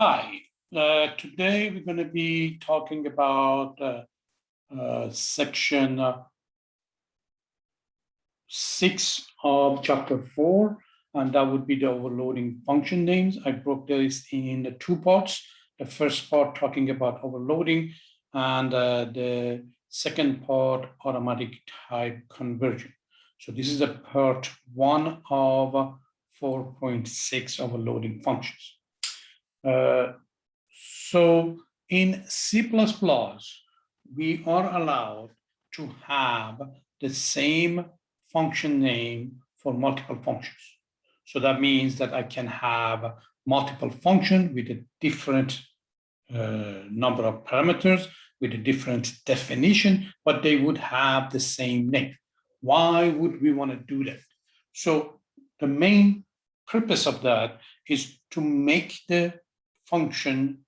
Hi, today we're going to be talking about section 6 of chapter 4, and that would be the overloading function names. I broke this in two parts. The first part talking about overloading, and the second part automatic type conversion. So this is a part 1 of 4.6 overloading functions. So in C++, we are allowed to have the same function name for multiple functions. So that means that I can have multiple functions with a different number of parameters, with a different definition, but they would have the same name. Why would we want to do that? So the main purpose of that is to make the function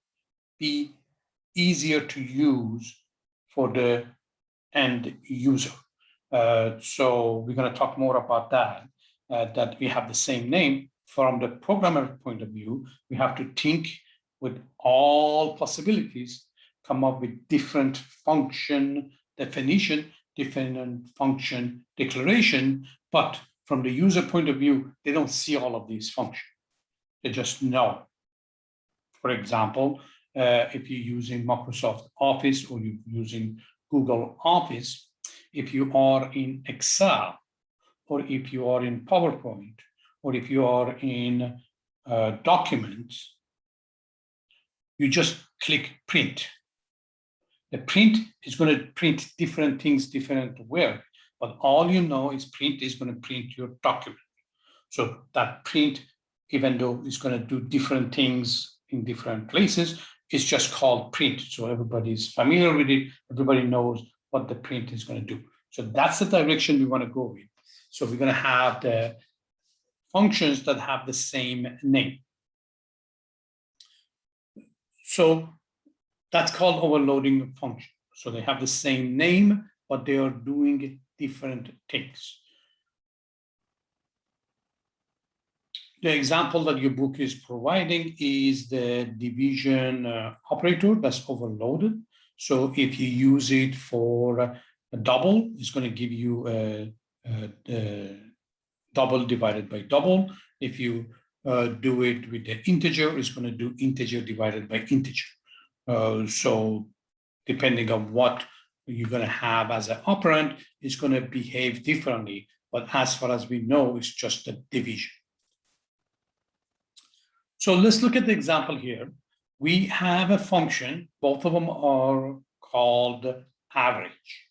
be easier to use for the end user. So we're going to talk more about that, that we have the same name. From the programmer point of view, we have to think with all possibilities, come up with different function definition, different function declaration, but from the user point of view, they don't see all of these functions. They just know. For example, if you're using Microsoft Office or you're using Google Office, if you are in Excel, or if you are in PowerPoint, or if you are in documents, you just click print. The print is going to print different things, different where, but all you know is print is going to print your document. So that print, even though it's going to do different things in different places, it's just called print. So everybody's familiar with it. Everybody knows what the print is going to do. So that's the direction we want to go with. So we're going to have the functions that have the same name. So that's called overloading function. So they have the same name, but they are doing different things. The example that your book is providing is the division operator that's overloaded. So if you use it for a double, it's going to give you a double divided by double. If you do it with the integer, it's going to do integer divided by integer. So depending on what you're going to have as an operand, it's going to behave differently. But as far as we know, it's just a division. So let's look at the example here. We have a function, both of them are called average.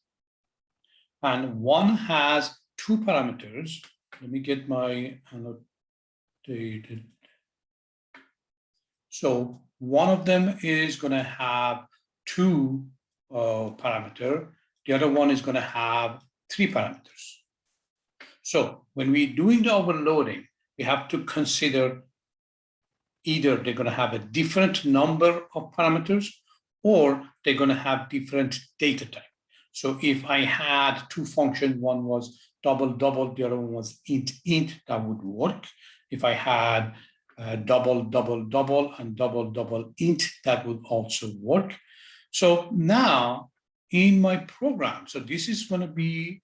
And one has two parameters. Let me get my annotated. So one of them is going to have two parameters. The other one is going to have three parameters. So when we're doing the overloading, we have to consider either they're going to have a different number of parameters or they're going to have different data type. So if I had two functions, one was double, the other one was int, that would work. If I had double, and double, int, that would also work. So now in my program, so this is going to be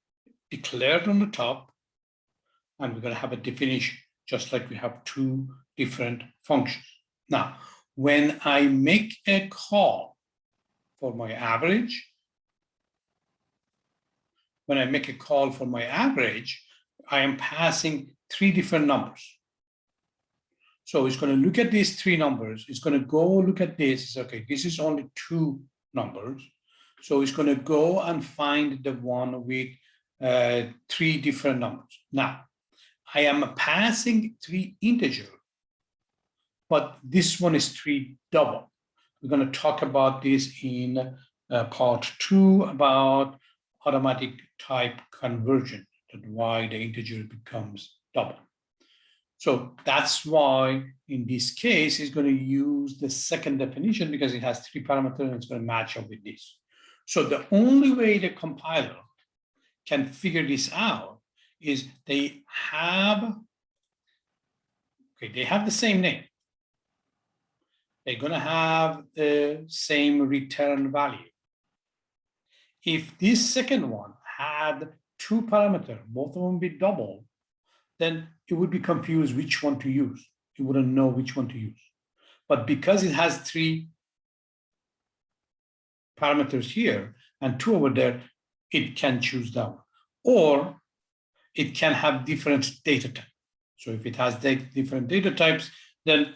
declared on the top, and we're going to have a definition, just like we have two different functions. Now, when I make a call for my average, I am passing three different numbers. So it's going to look at these three numbers. It's going to go look at this. It's okay, this is only two numbers. So it's going to go and find the one with three different numbers. Now, I am passing three integers, but this one is three double. We're going to talk about this in part 2 about automatic type conversion, that why the integer becomes double. So that's why in this case, it's going to use the second definition because it has three parameters and it's going to match up with this. So the only way the compiler can figure this out is they have the same name. they're going to have the same return value. If this second one had two parameters, both of them be double, then it would be confused which one to use. You wouldn't know which one to use. But because it has three parameters here and two over there, it can choose that one. Or it can have different data types. So if it has different data types, then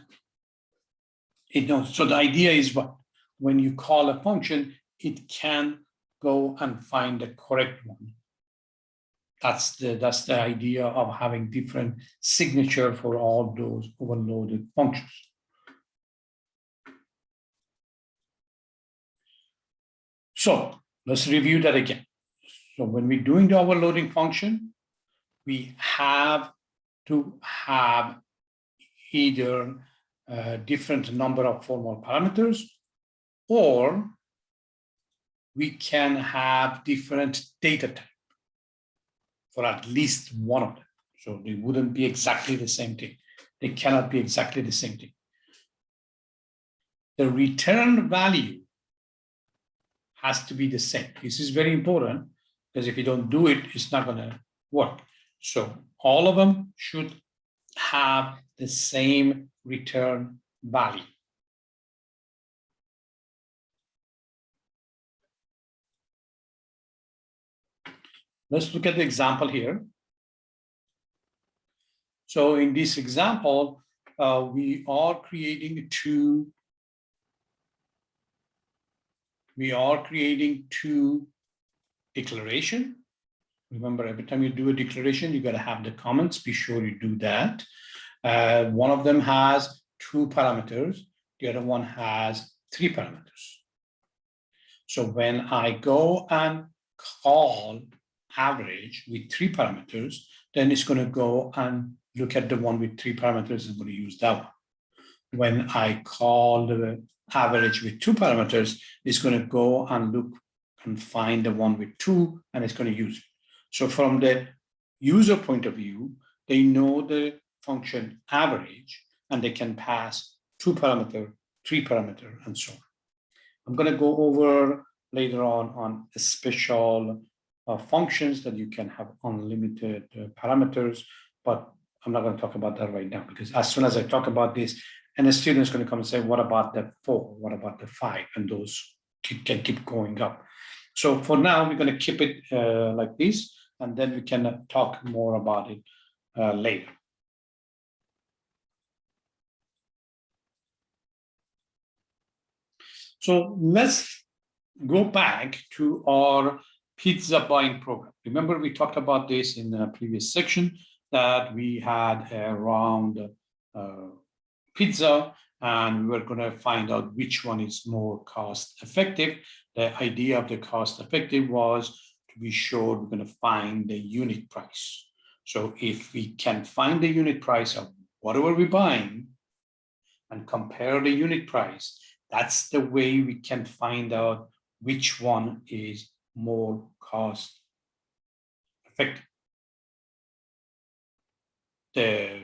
it knows. So the idea is what? When you call a function, it can go and find the correct one. That's the idea of having different signature for all those overloaded functions. So let's review that again. So when we're doing the overloading function, we have to have either a different number of formal parameters, or we can have different data type for at least one of them. So they wouldn't be exactly the same thing. They cannot be exactly the same thing. The return value has to be the same. This is very important because if you don't do it, it's not going to work. So all of them should have the same return value. Let's look at the example here. So in this example, we are creating two declarations. Remember, every time you do a declaration, you got to have the comments. Be sure you do that. One of them has two parameters. The other one has three parameters. So when I go and call average with three parameters, then it's going to go and look at the one with three parameters and going to use that one. When I call the average with two parameters, it's going to go and look and find the one with two, and it's going to use it. So from the user point of view, they know the function average, and they can pass two parameter, three parameter, and so on. I'm going to go over later on special functions that you can have unlimited parameters, but I'm not going to talk about that right now, because as soon as I talk about this, and the student is going to come and say, what about the 4? What about the 5? And those can keep going up. So for now, we're going to keep it like this, and then we can talk more about it later. So let's go back to our pizza buying program. Remember, we talked about this in the previous section, that we had around pizza, and we were going to find out which one is more cost effective. The idea of the cost effective was to be sure we're going to find the unit price. So if we can find the unit price of whatever we're buying and compare the unit price, that's the way we can find out which one is more cost effective. The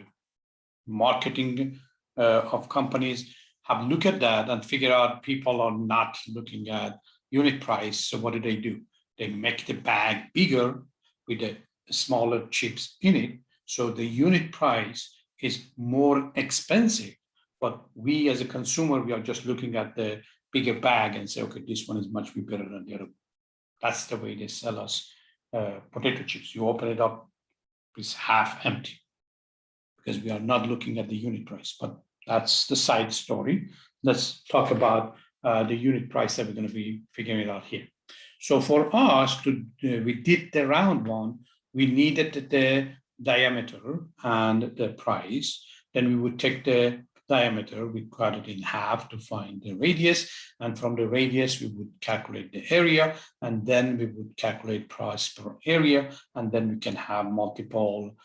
marketing of companies have looked at that and figure out people are not looking at unit price. So what do? They make the bag bigger with the smaller chips in it. So the unit price is more expensive. But we as a consumer, we are just looking at the bigger bag and say, okay, this one is much better than the other. That's the way they sell us potato chips. You open it up, it's half empty, because we are not looking at the unit price. But that's the side story. Let's talk about the unit price that we're going to be figuring out here. So for us, we did the round one. We needed the diameter and the price. Then we would take the diameter, we cut it in half to find the radius. And from the radius, we would calculate the area. And then we would calculate price per area. And then we can have multiple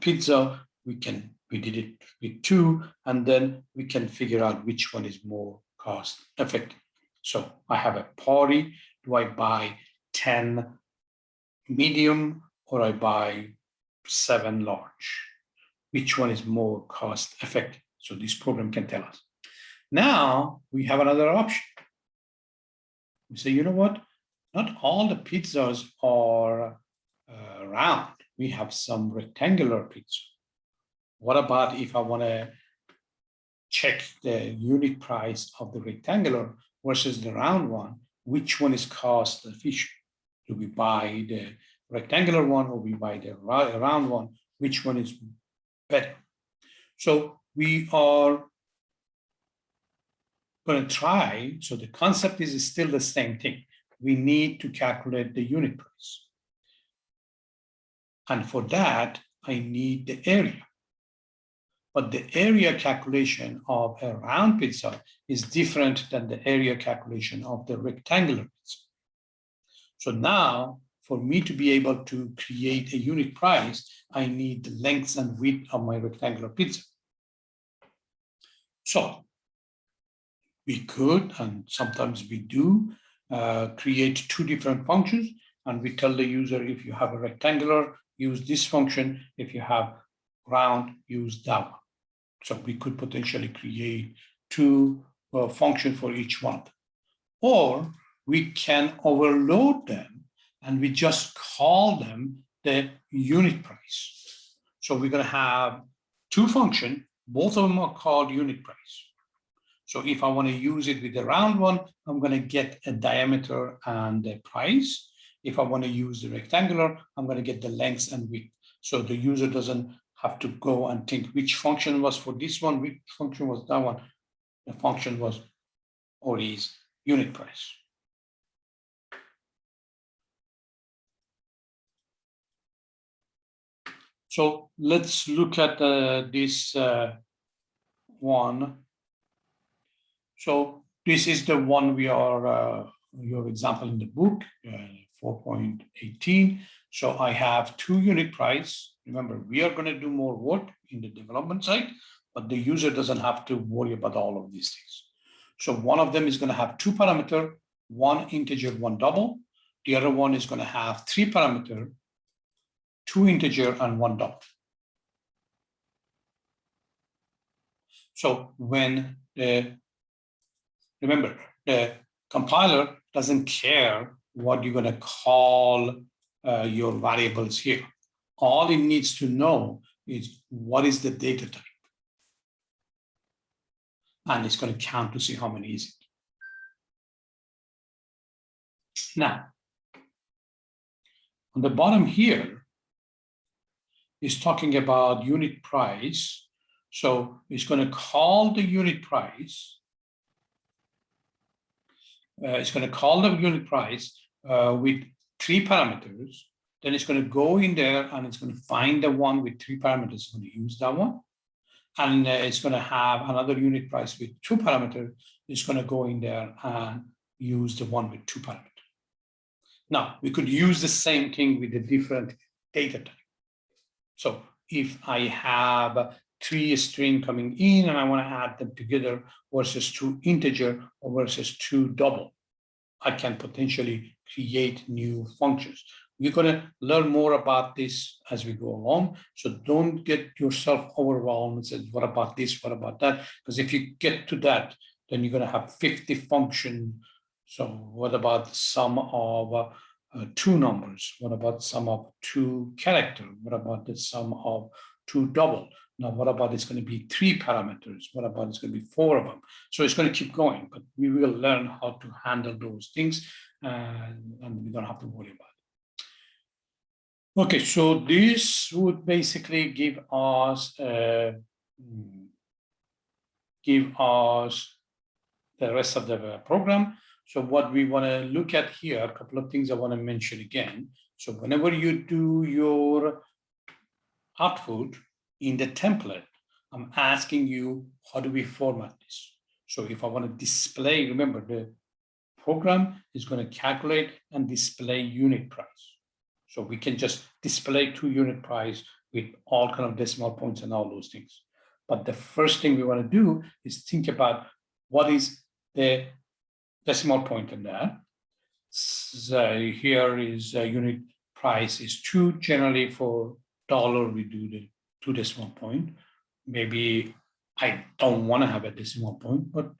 pizza. We did it with 2, and then we can figure out which one is more cost effective. So I have a party. Do I buy 10 medium or I buy 7 large? Which one is more cost effective? So this program can tell us. Now we have another option. We say, you know what? Not all the pizzas are round. We have some rectangular pizza. What about if I want to check the unit price of the rectangular versus the round one? Which one is cost efficient? Do we buy the rectangular one or we buy the round one? Which one is better? So we are going to try. So the concept is still the same thing. We need to calculate the unit price. And for that, I need the area. But the area calculation of a round pizza is different than the area calculation of the rectangular pizza. So now, for me to be able to create a unit price, I need the length and width of my rectangular pizza. So we could, and sometimes we do, create two different functions, and we tell the user, if you have a rectangular, use this function. If you have round, use that one. So we could potentially create two functions for each one. Or we can overload them and we just call them the unit price. So we're going to have two functions, both of them are called unit price. So if I want to use it with the round one, I'm going to get a diameter and the price. If I want to use the rectangular, I'm going to get the length and width. So the user doesn't have to go and think which function was for this one, which function was that one. The function was or is unit price. So let's look at this one. So this is the one we are, your example in the book, 4.18. So I have two unit price. Remember, we are going to do more work in the development side, but the user doesn't have to worry about all of these things. So one of them is going to have two parameters, one integer, one double. The other one is going to have three parameters, two integer and one double. So when remember, the compiler doesn't care what you're going to call your variables here. All it needs to know is what is the data type. And it's going to count to see how many is it. Now, on the bottom here is talking about unit price. So it's going to call the unit price. It's going to call the unit price with three parameters. Then it's going to go in there and it's going to find the one with three parameters. It's going to use that one. And it's going to have another unit price with two parameters. It's going to go in there and use the one with two parameters. Now, we could use the same thing with a different data type. So if I have three string coming in and I want to add them together versus two integer or versus two double, I can potentially create new functions. We're going to learn more about this as we go along. So don't get yourself overwhelmed and say, what about this? What about that? Because if you get to that, then you're going to have 50 functions. So what about the sum of two numbers? What about sum of two characters? What about the sum of two double? Now, what about it's going to be three parameters? What about it's going to be four of them? So it's going to keep going, but we will learn how to handle those things and we don't have to worry about it. Okay, so this would basically give us the rest of the program. So what we want to look at here, a couple of things I want to mention again. So whenever you do your output in the template, I'm asking you, how do we format this? So if I want to display, remember the program is going to calculate and display unit price. So we can just display two unit price with all kind of decimal points and all those things. But the first thing we want to do is think about what is the decimal point in that. So here is unit price is 2. Generally for dollar, we do the 2 decimal point. Maybe I don't want to have a decimal point, but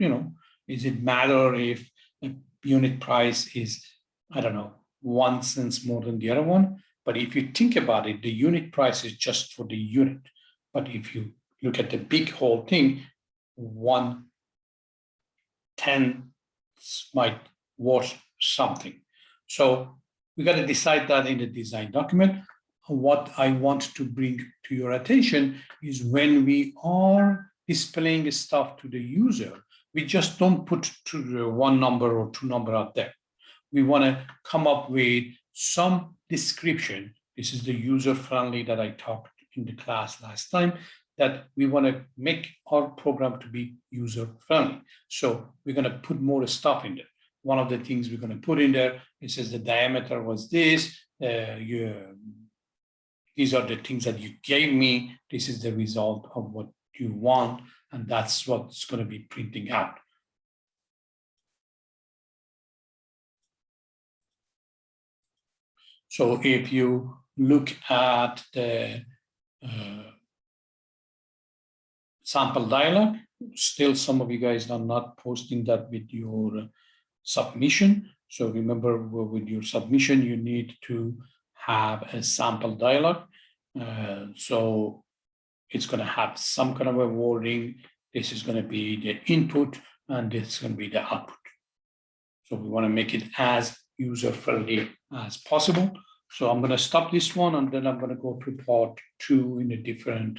is it matter if the unit price is, I don't know, 1 cent more than the other one? But if you think about it, the unit price is just for the unit. But if you look at the big whole thing, 1/10 might worth something. So we got to decide that in the design document. What I want to bring to your attention is when we are displaying stuff to the user, we just don't put one number or two number out there. We want to come up with some description. This is the user friendly that I talked in the class last time, that we want to make our program to be user friendly. So we're going to put more stuff in there. One of the things we're going to put in there, it says the diameter was this. These are the things that you gave me. This is the result of what you want. And that's what's going to be printing out. So if you look at the sample dialog, still some of you guys are not posting that with your submission. So remember, with your submission, you need to have a sample dialog. So it's going to have some kind of a wording. This is going to be the input, and this is going to be the output. So we want to make it as user-friendly as possible. So I'm going to stop this one, and then I'm going to go to part 2 in a different